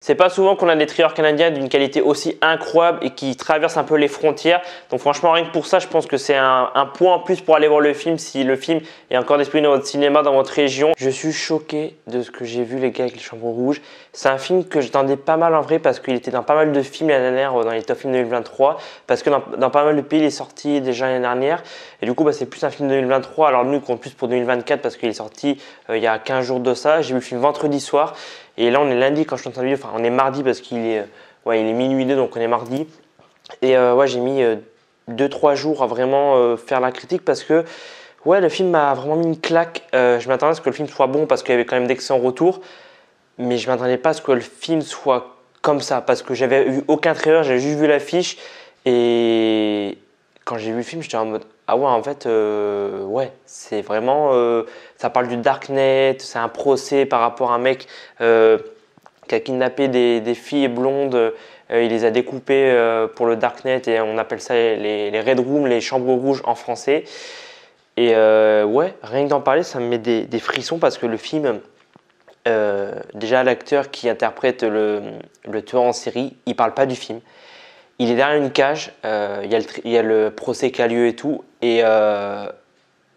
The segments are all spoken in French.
C'est pas souvent qu'on a des trieurs canadiens d'une qualité aussi incroyable et qui traversent un peu les frontières. Donc franchement, rien que pour ça, je pense que c'est un point en plus pour aller voir le film si le film est encore disponible dans votre cinéma, dans votre région. Je suis choqué de ce que j'ai vu les gars avec les chambres rouges. C'est un film que j'attendais pas mal en vrai parce qu'il était dans pas mal de films l'année dernière, dans les top films 2023. Parce que dans pas mal de pays, il est sorti déjà l'année dernière. Et du coup, c'est plus un film de 2023. Alors nous, il compte plus pour 2024 parce qu'il est sorti il y a 15 jours de ça. J'ai vu le film vendredi soir. Et là, on est lundi quand je suis en train de vivre. Enfin, on est mardi parce qu'il est, il est minuit 2, donc on est mardi. Et j'ai mis 2-3 jours à vraiment faire la critique parce que le film m'a vraiment mis une claque. Je m'attendais à ce que le film soit bon parce qu'il y avait quand même d'excellents retours. Mais je ne m'attendais pas à ce que le film soit comme ça parce que j'avais eu aucun trailer, j'avais juste vu l'affiche. Et quand j'ai vu le film, j'étais en mode ah ouais, en fait, c'est vraiment. Ça parle du Darknet, c'est un procès par rapport à un mec qui a kidnappé des filles blondes. Il les a découpées pour le Darknet et on appelle ça les Red Rooms, les chambres rouges en français. Et rien que d'en parler, ça me met des frissons parce que le film. Déjà, l'acteur qui interprète le tueur en série, il parle pas du film. Il est derrière une cage, il y a le procès qui a lieu et tout. Et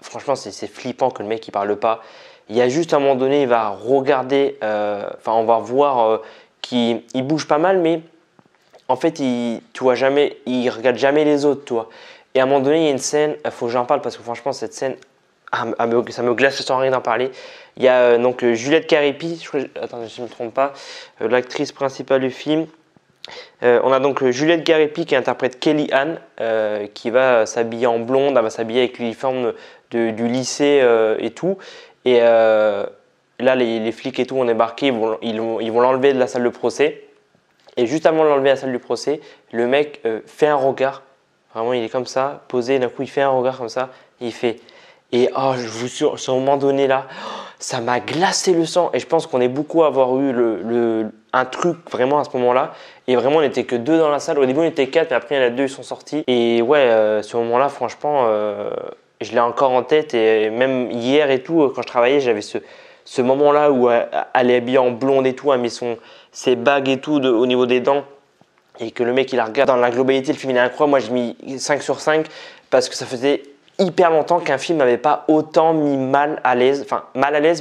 franchement, c'est flippant que le mec il parle pas. Il y a juste un moment donné, il va regarder, on va voir qu'il bouge pas mal, mais en fait, il regarde jamais les autres, toi. Et à un moment donné, il y a une scène, il faut que j'en parle parce que franchement, cette scène, ça me glace sans rien d'en parler. Il y a donc Juliette Caripi, attendez, si je ne me trompe pas, l'actrice principale du film. On a donc Juliette Caripi qui interprète Kelly Ann, qui va s'habiller en blonde, elle va s'habiller avec l'uniforme du lycée et tout. Et là, les flics et tout ont débarqué, ils vont l'enlever de la salle de procès. Et juste avant de l'enlever de la salle du procès, le mec fait un regard. Vraiment, il est comme ça, posé, d'un coup, il fait un regard comme ça, et il fait. Et je vous jure, ce moment donné là, ça m'a glacé le sang. Et je pense qu'on est beaucoup à avoir eu un truc vraiment à ce moment-là. Et vraiment, on n'était que 2 dans la salle. Au début, on était 4, mais après, il y en a 2 qui sont sortis. Et ce moment-là, franchement, je l'ai encore en tête. Et même hier et tout, quand je travaillais, j'avais ce moment-là où elle est habillée en blonde et tout, elle met ses bagues et tout au niveau des dents. Et que le mec, il la regarde dans la globalité, le film il est incroyable. Moi, j'ai mis 5 sur 5 parce que ça faisait hyper longtemps qu'un film m'avait pas autant mis mal à l'aise,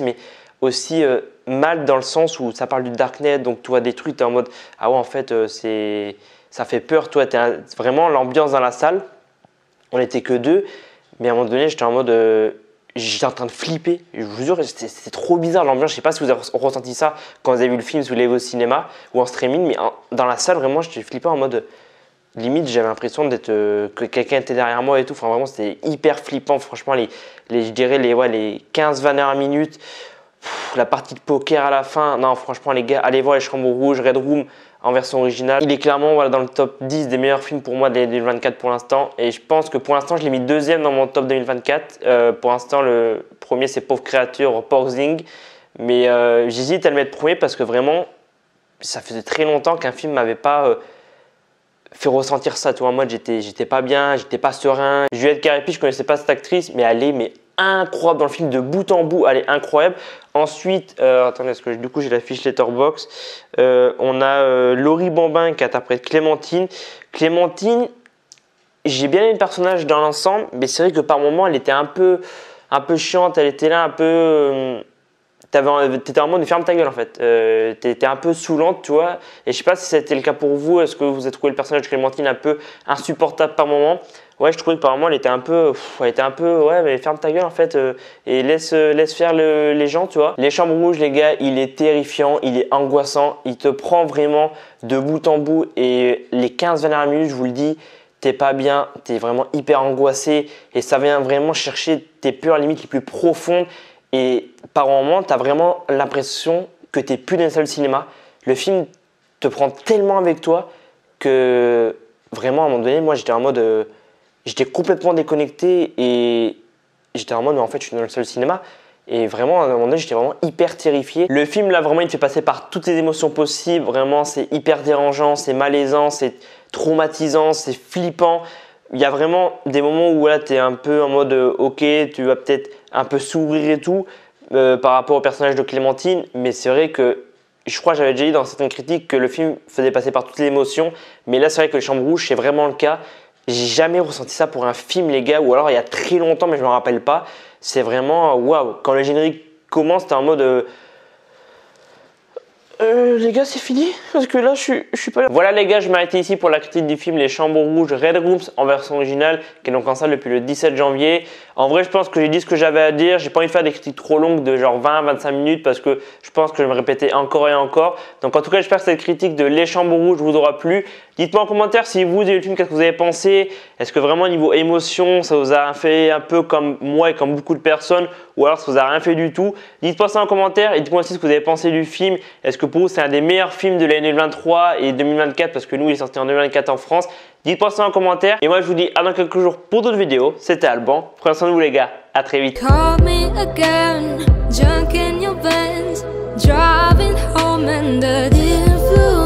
mais aussi mal dans le sens où ça parle du Darknet, donc tu vois des trucs, tu es en mode ah ouais, en fait, ça fait peur, toi, vraiment l'ambiance dans la salle, on n'était que 2, mais à un moment donné, j'étais en mode j'étais en train de flipper, je vous jure, c'était trop bizarre l'ambiance. Je sais pas si vous avez ressenti ça quand vous avez vu le film, si vous l'avez vu au cinéma ou en streaming, mais dans la salle, vraiment, j'étais flippé en mode limite, j'avais l'impression que quelqu'un était derrière moi et tout. Enfin, vraiment, c'était hyper flippant. Franchement, je dirais les 15 dernières minutes, la partie de poker à la fin. Non, franchement, les gars, allez voir les Chambres Rouges, Red Room en version originale. Il est clairement dans le top 10 des meilleurs films pour moi de 2024 pour l'instant. Et je pense que pour l'instant, je l'ai mis 2e dans mon top 2024. Pour l'instant, le premier, c'est Pauvre Créature, Porzing. Mais j'hésite à le mettre premier parce que vraiment, ça faisait très longtemps qu'un film m'avait pas fait ressentir ça. Toi, en mode, j'étais pas bien, j'étais pas serein. Juliette Caripi, je connaissais pas cette actrice, mais elle est incroyable dans le film de bout en bout. Elle est incroyable. Ensuite, attendez, parce que du coup j'ai la fiche Letterboxd. On a Laurie Bambin qui interprète Clémentine. Clémentine, j'ai bien aimé le personnage dans l'ensemble, mais c'est vrai que par moments elle était un peu chiante. Elle était là un peu. T'étais en mode ferme ta gueule en fait. T'étais un peu saoulante, tu vois. Et je sais pas si c'était le cas pour vous. Est-ce que vous avez trouvé le personnage de Clémentine un peu insupportable par moment? Ouais, je trouvais que par moment elle était un peu, ouais, mais ferme ta gueule en fait et laisse faire les gens, tu vois. Les Chambres Rouges, les gars, il est terrifiant, il est angoissant, il te prend vraiment de bout en bout et les 15 dernières minutes, je vous le dis, t'es pas bien, t'es vraiment hyper angoissé et ça vient vraiment chercher tes peurs limites les plus profondes. Et par moments, tu as vraiment l'impression que tu n'es plus dans une salle de cinéma. Le film te prend tellement avec toi que vraiment, à un moment donné, moi, j'étais en mode. J'étais complètement déconnecté et j'étais en mode, mais en fait, je suis dans une salle de cinéma. Et vraiment, à un moment donné, j'étais vraiment hyper terrifié. Le film, là, vraiment, il te fait passer par toutes les émotions possibles. Vraiment, c'est hyper dérangeant, c'est malaisant, c'est traumatisant, c'est flippant. Il y a vraiment des moments où là, tu es un peu en mode ok, tu vas peut-être un peu sourire et tout par rapport au personnage de Clémentine, mais c'est vrai que je crois que j'avais déjà dit dans certaines critiques que le film faisait passer par toutes les émotions, mais là c'est vrai que Les Chambres Rouges c'est vraiment le cas. J'ai jamais ressenti ça pour un film les gars, ou alors il y a très longtemps mais je me rappelle pas. C'est vraiment waouh. Quand le générique commence, t'es en mode les gars, c'est fini parce que là, je suis pas là. Voilà les gars, je m'arrête ici pour la critique du film Les Chambres Rouges Red Rooms en version originale qui est donc en salle depuis le 17 janvier. En vrai, je pense que j'ai dit ce que j'avais à dire. J'ai pas envie de faire des critiques trop longues de genre 20-25 minutes parce que je pense que je vais me répéter encore et encore. Donc en tout cas, j'espère que cette critique de Les Chambres Rouges vous aura plu. Dites-moi en commentaire si vous avez le film, qu'est-ce que vous avez pensé. Est-ce que vraiment niveau émotion, ça vous a fait un peu comme moi et comme beaucoup de personnes, ou alors ça vous a rien fait du tout. Dites-moi ça en commentaire et dites-moi aussi ce que vous avez pensé du film. Est-ce que pour vous c'est un des meilleurs films de l'année 2023 et 2024 parce que nous il est sorti en 2024 en France. Dites-moi ça en commentaire et moi je vous dis à dans quelques jours pour d'autres vidéos. C'était Alban, prenez soin de vous les gars, à très vite. Call me again, junk in your Benz, driving home under the influence.